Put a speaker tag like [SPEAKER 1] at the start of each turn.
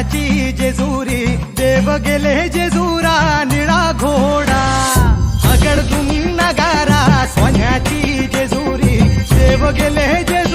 [SPEAKER 1] सोन्याची जेजुरी देव गेले जेजुरा निळा घोडा अगडतून नगारा सोन्याची जेजुरी देव गेले जेजुरा